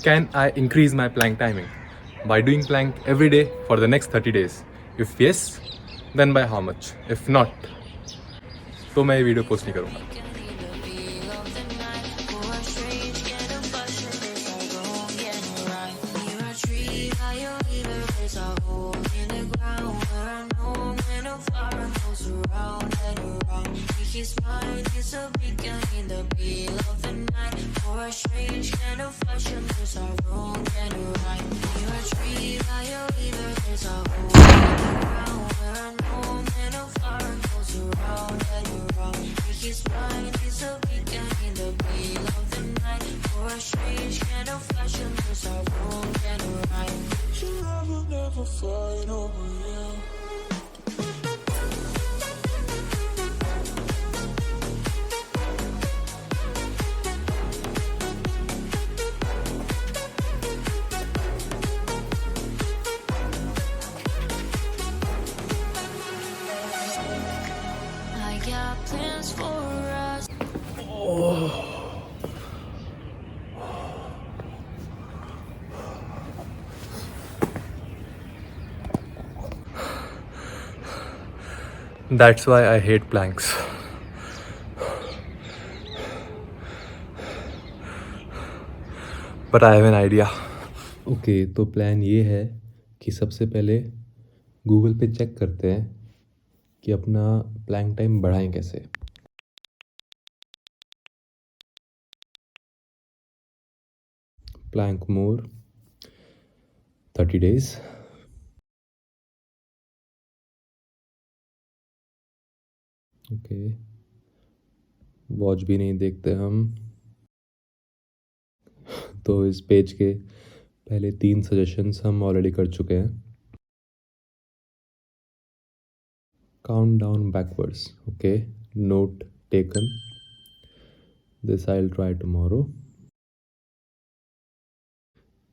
Can I increase my plank timing by doing plank every day for the next 30 days? If yes, then by how much? If not, तो मैं ये video post नहीं करूँगा. He's mine, he's a beacon in the pale of the night. For a strange kind of fashion, there's a wrong and a right. Near a tree by a river, there's a hole in the ground where a gnome and a fire goes around and around. He's mine, he's a beacon in the pale of the night. For a strange kind of fashion, there's a wrong and a right. Your love will never fight over you. Got plans for us. That's why I hate planks. But I have an idea. Okay तो plan ये है कि सबसे पहले Google पे check करते हैं कि अपना प्लैंक टाइम बढ़ाएं कैसे. प्लैंक मोर 30 days. ओके वॉच भी नहीं देखते हम. तो इस पेज के पहले 3 सजेशंस हम ऑलरेडी कर चुके हैं. Countdown backwards. Okay note taken. This I will try tomorrow.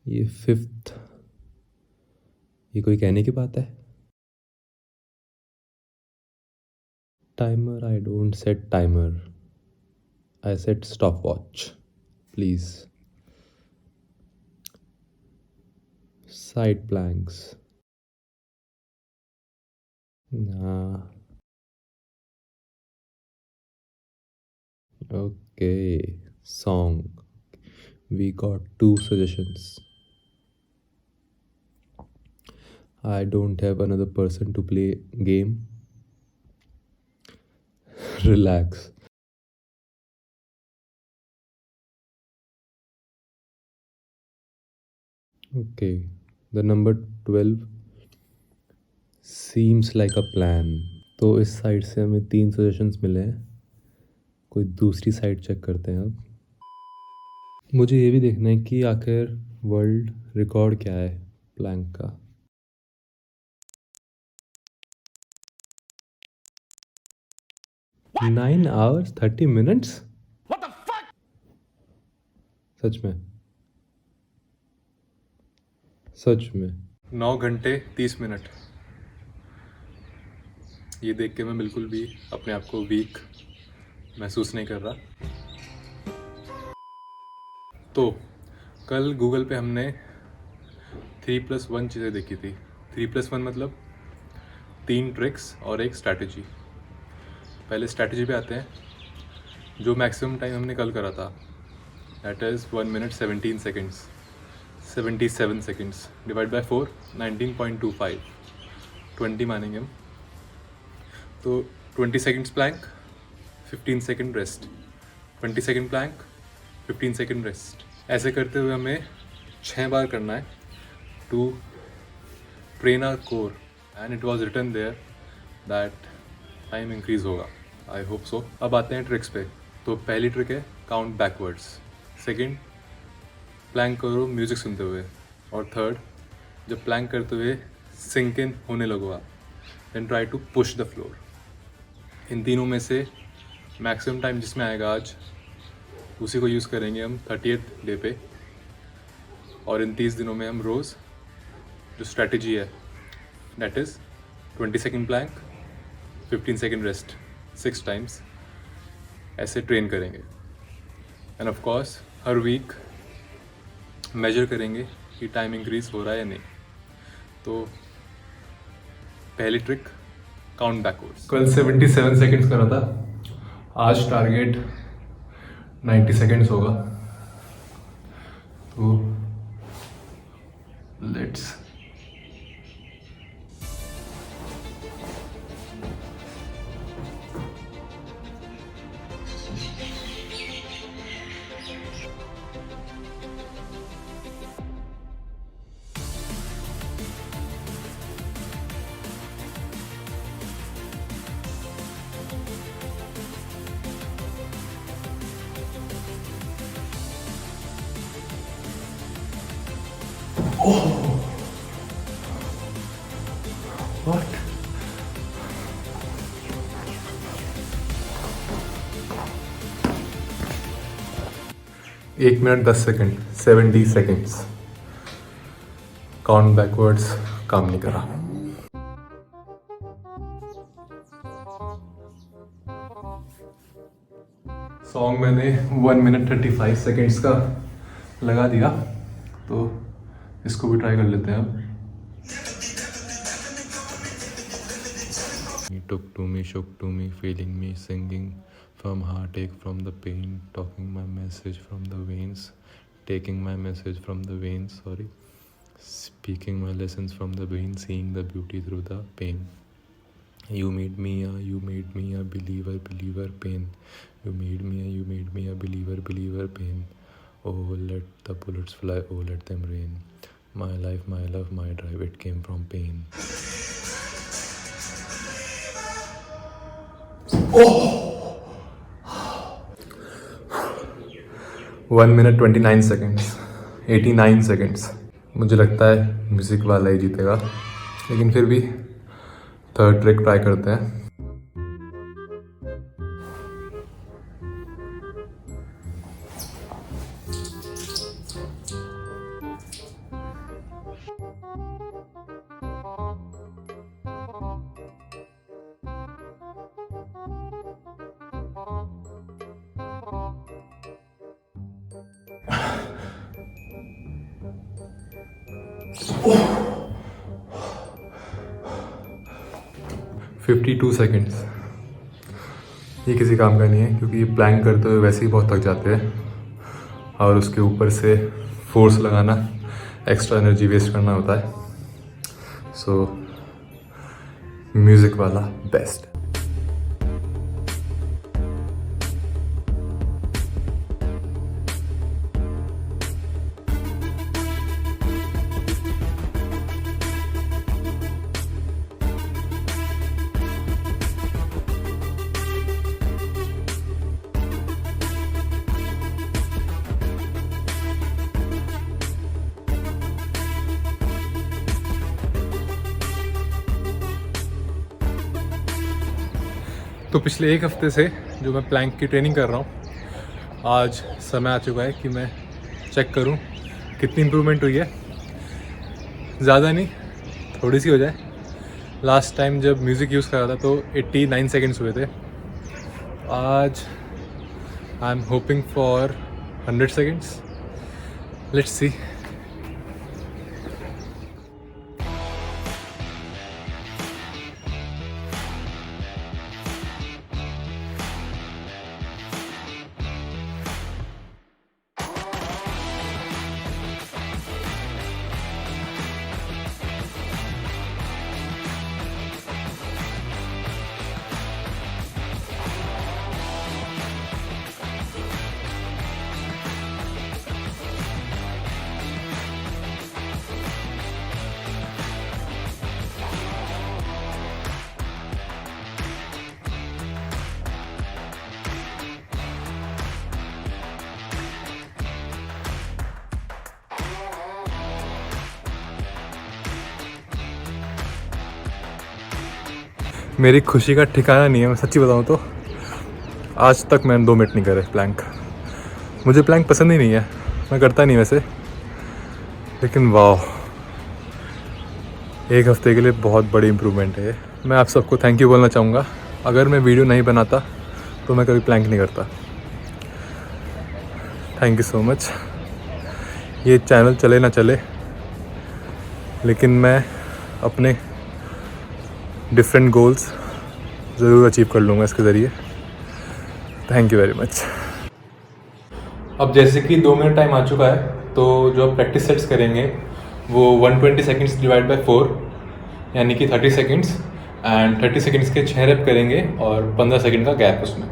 ये 5th, ये कोई कहने की बात है. Timer I don't set timer. I set stopwatch please. Side planks. Nah. Okay. Song. We got 2 suggestions. I don't have another person to play game. Relax. Okay. The number 12 seems like a plan. तो इस side से हमें 3 suggestions मिले हैं. कोई दूसरी side check करते हैं अब. मुझे ये भी देखना है कि आखिर वर्ल्ड रिकॉर्ड क्या है प्लैंक का. What? 9 hours 30 minutes? What the fuck? सच में 9 घंटे 30 मिनट. ये देख के मैं बिल्कुल भी अपने आप को वीक महसूस नहीं कर रहा. तो कल गूगल पे हमने 3+1 चीज़ें देखी थी. 3+1 मतलब 3 ट्रिक्स और एक स्ट्रैटेजी. पहले स्ट्रैटेजी पे आते हैं. जो मैक्सिमम टाइम हमने कल करा था that is 1 minute 17 seconds 77 seconds divide by 4 19.25 20 मानेंगे हम. तो 20 seconds plank 15 second rest 20 second plank 15 second rest. ऐसे करते हुए हमें 6 बार करना है to train our core. And it was written there that time increase होगा. I hope so. अब आते हैं ट्रिक्स पे. तो पहली ट्रिक है काउंट बैकवर्ड्स. सेकेंड प्लैंक करो म्यूज़िक सुनते हुए. और थर्ड जब प्लैंक करते हुए सिंक इन होने लगो आप then try to push the floor. इन तीनों में से मैक्सिमम टाइम जिसमें आएगा आज उसी को यूज़ करेंगे हम 30th डे पे. और इन 30 दिनों में हम रोज़ जो स्ट्रैटेजी है that is 20 second plank 15 second rest 6 times ऐसे ट्रेन करेंगे. एंड ऑफ कोर्स हर वीक मेजर करेंगे कि टाइम इंक्रीज हो रहा है या नहीं। तो पहली ट्रिक, काउंट बैकवर्ड्स। कल 77 सेकंड्स करा था, आज टारगेट 90 सेकंड्स होगा। तो लेट्स What? एक minute 10 second, 70 seconds. Count backwards काम नहीं करा। सॉन्ग मैंने 1 मिनट 35 सेकंड्स का लगा दिया, तो इसको भी ट्राई कर लेते हैं अब। Took to me, shook to me, feeling me, singing from heartache, from the pain, talking my message from the veins, taking my message from the veins, speaking my lessons from the veins, seeing the beauty through the pain. You made me a believer, pain. You made me a believer, pain. Oh, let the bullets fly, oh, let them rain. My life, my love, my drive, it came from pain. 1 minute 29 seconds, 89 seconds. मुझे लगता है music वाला ही जीतेगा, लेकिन फिर भी third trick try करते हैं। Oh! 52 सेकंड्स। ये किसी काम का नहीं है, क्योंकि ये प्लैंक करते हुए वैसे ही बहुत थक जाते हैं, और उसके ऊपर से फोर्स लगाना, एक्स्ट्रा एनर्जी वेस्ट करना होता है। सो म्यूज़िक वाला बेस्ट। तो पिछले एक हफ्ते से जो मैं प्लैंक की ट्रेनिंग कर रहा हूँ, आज समय आ चुका है कि मैं चेक करूँ कितनी इम्प्रूवमेंट हुई है। ज़्यादा नहीं, थोड़ी सी हो जाए। लास्ट टाइम जब म्यूज़िक यूज़ कर रहा था तो 89 सेकंड्स हुए थे। आज I am hoping for 100 seconds. Let's see. मेरी खुशी का ठिकाना नहीं है, मैं सच्ची बताऊँ तो। आज तक मैंने 2 मिनट नहीं करे प्लैंक। मुझे प्लैंक पसंद ही नहीं है, मैं करता नहीं वैसे, लेकिन वाह, एक हफ्ते के लिए बहुत बड़ी इम्प्रूवमेंट है ये। मैं आप सबको थैंक यू बोलना चाहूँगा। अगर मैं वीडियो नहीं बनाता तो मैं कभी प्लैंक नहीं करता। Thank you so much. ये चैनल चले ना चले, लेकिन मैं अपने डिफरेंट गोल्स ज़रूर अचीव कर लूँगा इसके ज़रिए। Thank you very much. अब जैसे कि 2 मिनट टाइम आ चुका है, तो जो प्रैक्टिस सेट्स करेंगे वो 120 सेकेंड्स डिवाइड बाय 4 यानी कि 30 सेकेंड्स, एंड 30 सेकेंड्स के 6 रेप करेंगे और 15 सेकेंड का गैप उसमें।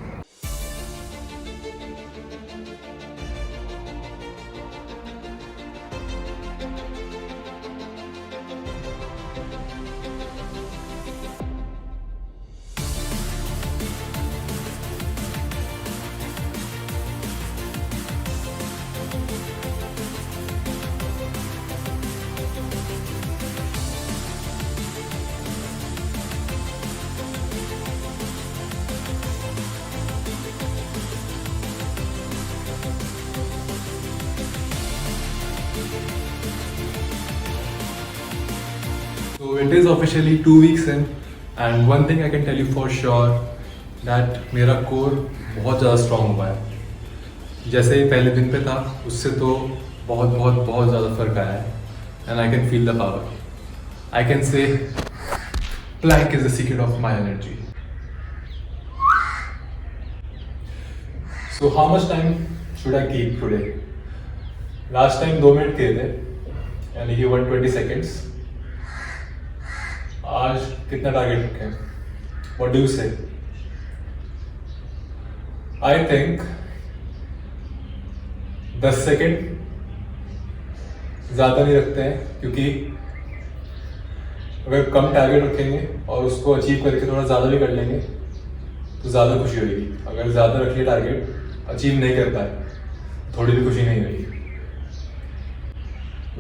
So it is officially 2 weeks in, and one thing I can tell you for sure that मेरा कोर बहुत ज़्यादा स्ट्रॉन्ग हुआ है। जैसे ही पहले दिन पे था उससे तो बहुत बहुत बहुत ज़्यादा फर्क आया है, and I can feel the power. I can say plank is the secret of my energy. So how much time should I keep today? Last time 2 minute किए थे, यानी कि 120 seconds. आज कितना टारगेट रखें? What do you say? I think 10 second ज़्यादा नहीं रखते हैं, क्योंकि अगर कम टारगेट रखेंगे और उसको अचीव करके थोड़ा ज़्यादा भी कर लेंगे तो ज़्यादा खुशी होगी। अगर ज़्यादा रख लिया टारगेट, अचीव नहीं कर पाए, थोड़ी भी खुशी नहीं होगी।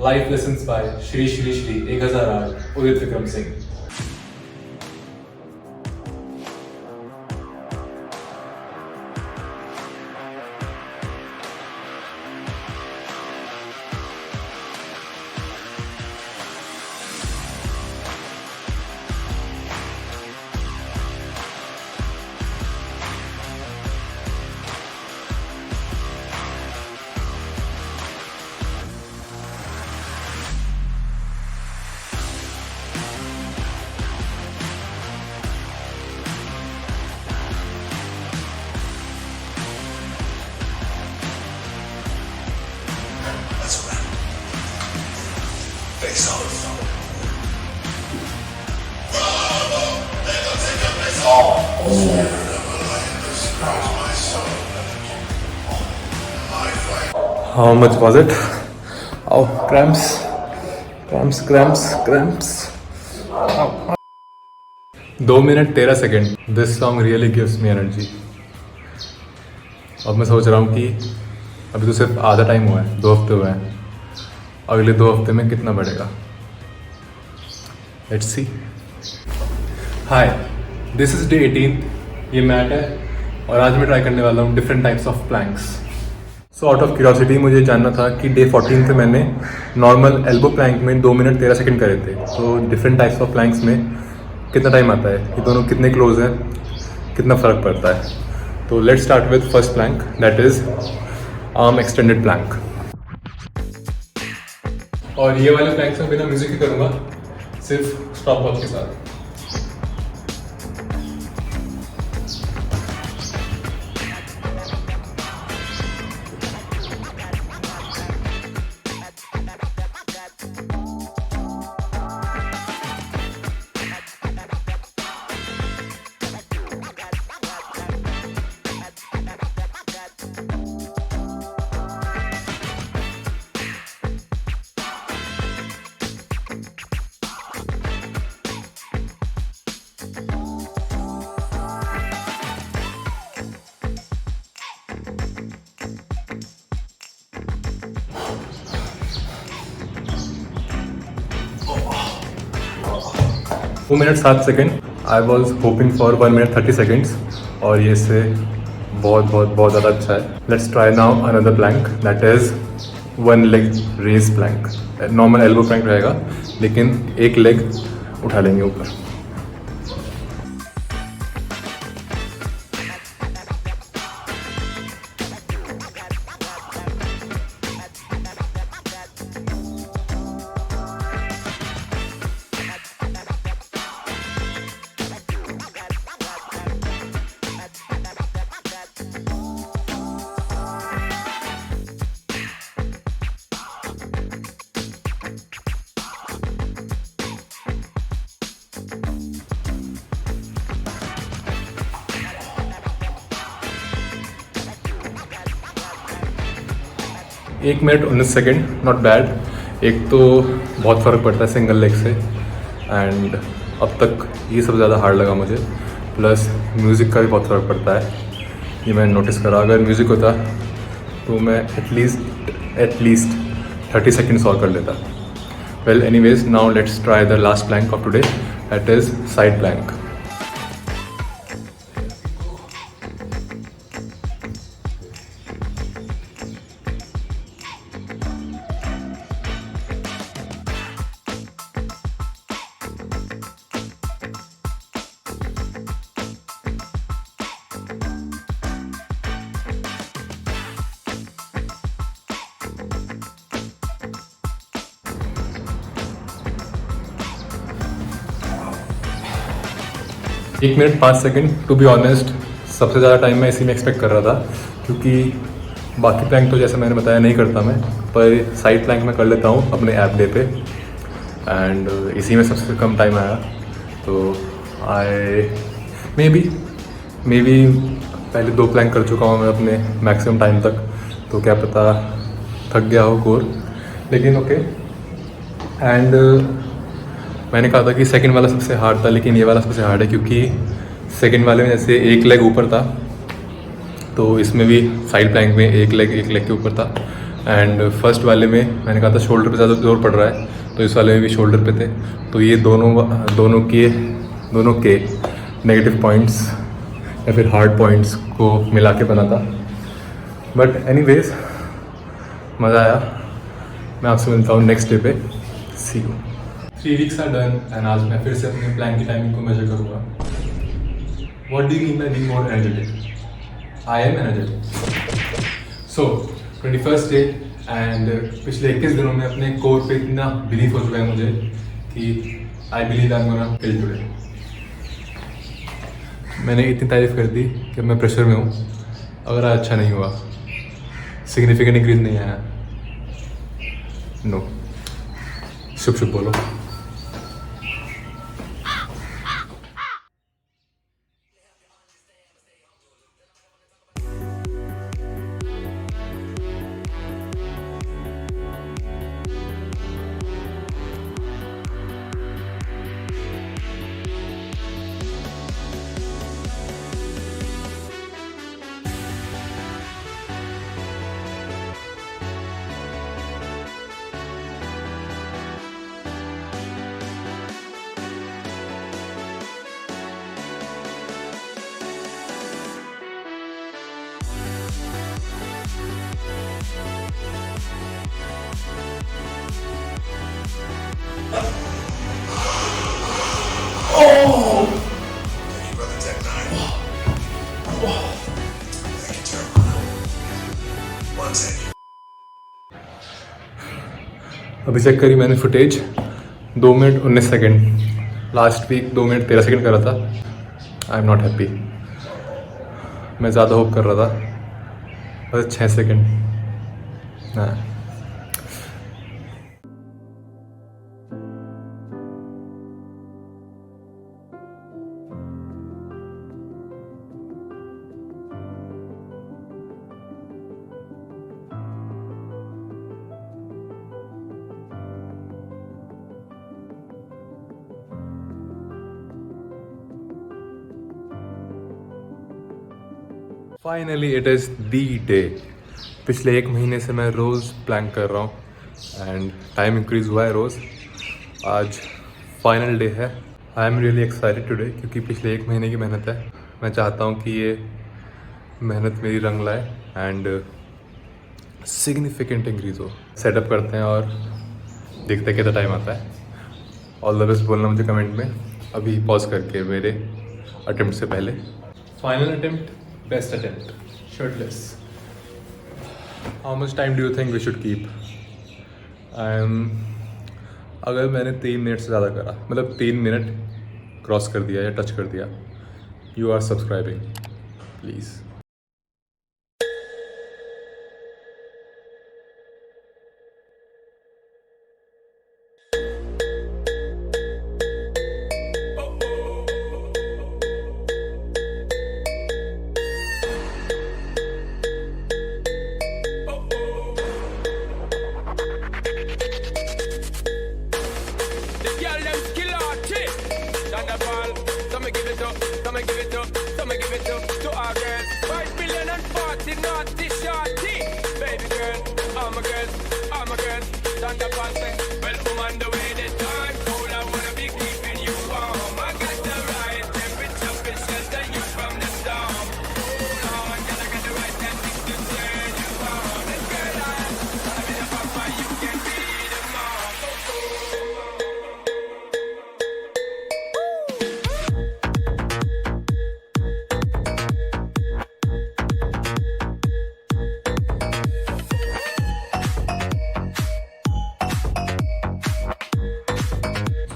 Life lessons by Shri Shri Shri 1008 Udit Vikram Singh. How much was it? Oh, cramps. 2 minute 13 second. This song really gives me energy. अब मैं सोच रहा हूँ कि अभी तो सिर्फ आधा टाइम हुआ है, 2 हफ्ते हुए हैं, अगले 2 हफ्ते में कितना बढ़ेगा। Let's see. Hi, this is day 18। ये मैट है और आज मैं ट्राई करने वाला हूँ different types of Planck's. So out of curiosity मुझे जानना था कि डे 14 पे मैंने नॉर्मल एल्बो प्लैंक में 2 मिनट 13 सेकेंड करे थे, तो डिफरेंट टाइप्स ऑफ प्लैंक्स में कितना टाइम आता है, ये दोनों कितने क्लोज है, कितना फ़र्क पड़ता है। तो let's start with first plank, that is arm extended plank. और ये वाले प्लैंक्स में बिना म्यूजिक ही करूँगा, सिर्फ स्टॉप वॉच के साथ। Two minute 7 second. I was hoping for 1 minute 30 seconds, और ये से बहुत बहुत बहुत ज़्यादा अच्छा है। Let's try now another plank, that is 1 leg raise plank. Normal elbow plank रहेगा, लेकिन एक लेग उठा लेंगे ऊपर। 1 मिनट 19 सेकेंड, नॉट बैड। एक तो बहुत फ़र्क पड़ता है सिंगल लेग से, एंड अब तक ये सबसे ज़्यादा हार्ड लगा मुझे। प्लस म्यूज़िक का भी बहुत फ़र्क पड़ता है, ये मैंने नोटिस करा। अगर म्यूज़िक होता तो मैं एटलीस्ट 30 सेकेंड्स और कर लेता। Well anyways, now let's try the last plank of today, that is side plank. एक minute 5 second, to be honest सबसे ज़्यादा टाइम मैं इसी में एक्सपेक्ट कर रहा था, क्योंकि बाकी प्लैंक तो जैसे मैंने बताया नहीं करता मैं, पर साइड प्लैंक मैं कर लेता हूँ अपने ऐप डे पे, एंड इसी में सबसे कम टाइम आया। तो आई मे बी पहले 2 प्लैंक कर चुका हूँ मैं अपने मैक्सिमम टाइम तक, तो क्या पता थक गया हो कोर, लेकिन ओके। एंड मैंने कहा था कि सेकंड वाला सबसे हार्ड था, लेकिन ये वाला सबसे हार्ड है, क्योंकि सेकंड वाले में जैसे एक लेग ऊपर था, तो इसमें भी साइड प्लैंक में एक लेग के ऊपर था। एंड फर्स्ट वाले में मैंने कहा था शोल्डर पे ज़्यादा जोर पड़ रहा है, तो इस वाले में भी शोल्डर पे थे। तो ये दोनों के नेगेटिव पॉइंट्स या फिर हार्ड पॉइंट्स को मिला के बना था। बट एनीवेज मज़ा आया। मैं आपसे मिलता हूँ नेक्स्ट डे पे। See you. 3 weeks are done, and आज मैं फिर से अपने प्लान की टाइमिंग को मेजर करूँगा। What do you mean by being more energetic? I am energetic. So 21st day, and पिछले 21 दिनों में अपने कोर पे इतना बिलीव हो चुका है मुझे कि I believe I am gonna kill today. मैंने इतनी तारीफ कर दी कि मैं प्रेशर में हूँ। अगर आज अच्छा नहीं हुआ, सिग्निफिकेंट इंक्रीज नहीं आया, नो, शुभ शुभ बोलो। अभी चेक करी मैंने फुटेज, 2 मिनट 19 second. Last week 2 minute 13 second करा था। I am not happy. मैं ज़्यादा होप कर रहा था, बस 6 सेकेंड। हाँ, finally it is the day. पिछले 1 महीने से मैं रोज़ प्लान कर रहा हूँ, एंड टाइम इंक्रीज़ हुआ है रोज़। आज फाइनल डे है। I am really excited today, क्योंकि पिछले 1 महीने की मेहनत है। मैं चाहता हूँ कि ये मेहनत मेरी रंग लाए, एंड सिग्निफिकेंट इंक्रीज़ हो। सेटअप करते हैं और देखते हैं कितना टाइम आता है। ऑल द बेस्ट बोलना मुझे कमेंट में, अभी पॉज करके मेरे अटेम्प्ट से पहले। Final attempt, best attempt, shirtless. How much time do you think we should keep? अगर मैंने 3 मिनट से ज़्यादा करा, मतलब 3 मिनट क्रॉस कर दिया या टच कर दिया, यू आर सब्सक्राइबिंग प्लीज़।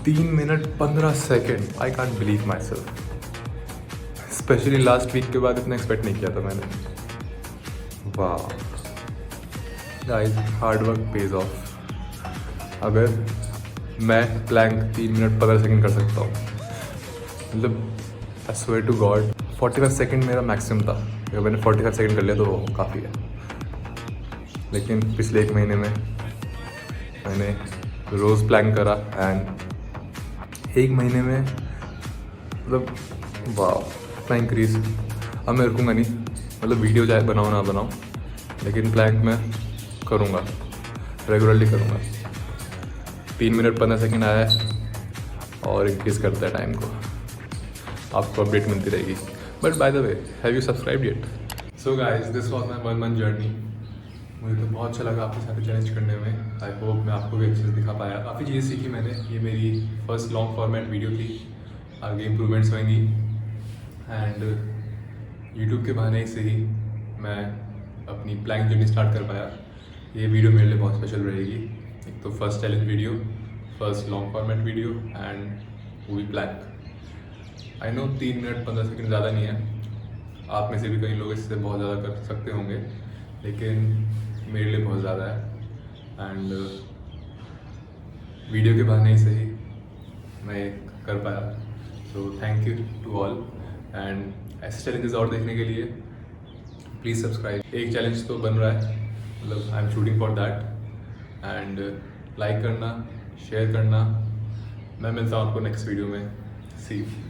तीन minute 15 second, I can't believe myself. Specially last week के बाद इतना एक्सपेक्ट नहीं किया था मैंने। वाह guys, hard work pays off. अगर मैं प्लैंक 3 मिनट 15 सेकेंड कर सकता हूँ, मतलब I swear to God 45 second मेरा मैक्सिमम था। अगर मैंने 45 सेकेंड कर लिया तो काफ़ी है। लेकिन पिछले 1 महीने में मैंने रोज़ प्लैंक करा एंड 1 महीने में मतलब वाह इतना इंक्रीज। अब मैं रुकूँगा नहीं, मतलब वीडियो चाहे बनाऊँ ना बनाऊँ, लेकिन प्लैंक मैं करूँगा, रेगुलरली करूँगा। 3 मिनट 15 सेकेंड आया है और इंक्रीज़ करता है टाइम को। आपको अपडेट मिलती रहेगी। But by the way, have you subscribed yet? So guys, this was my 1 month journey. मुझे तो बहुत अच्छा लगा आपके साथ चैलेंज करने में। आई होप मैं आपको भी अच्छे से दिखा पाया। काफ़ी चीज़ें सीखी मैंने। ये मेरी फर्स्ट लॉन्ग फॉर्मेट वीडियो थी, आगे इम्प्रूवमेंट्स होंगी एंड यूट्यूब के बहाने से ही मैं अपनी प्लैंक जर्नी स्टार्ट कर पाया। ये वीडियो मेरे लिए बहुत स्पेशल रहेगी। एक तो first challenge video, first long format video and वो भी plank. I know 3 minute 15 second ज़्यादा नहीं है, आप में से भी कई लोग इससे बहुत ज़्यादा कर सकते होंगे, लेकिन मेरे लिए बहुत ज़्यादा है एंड वीडियो के बहाने ही सही मैं कर पाया। So thank you to all and ऐसे चैलेंजेस और देखने के लिए प्लीज़ सब्सक्राइब। एक चैलेंज तो बन रहा है, मतलब I am shooting for that and like करना, शेयर करना। मैं मिलता हूँ आपको नेक्स्ट वीडियो में। सी यू।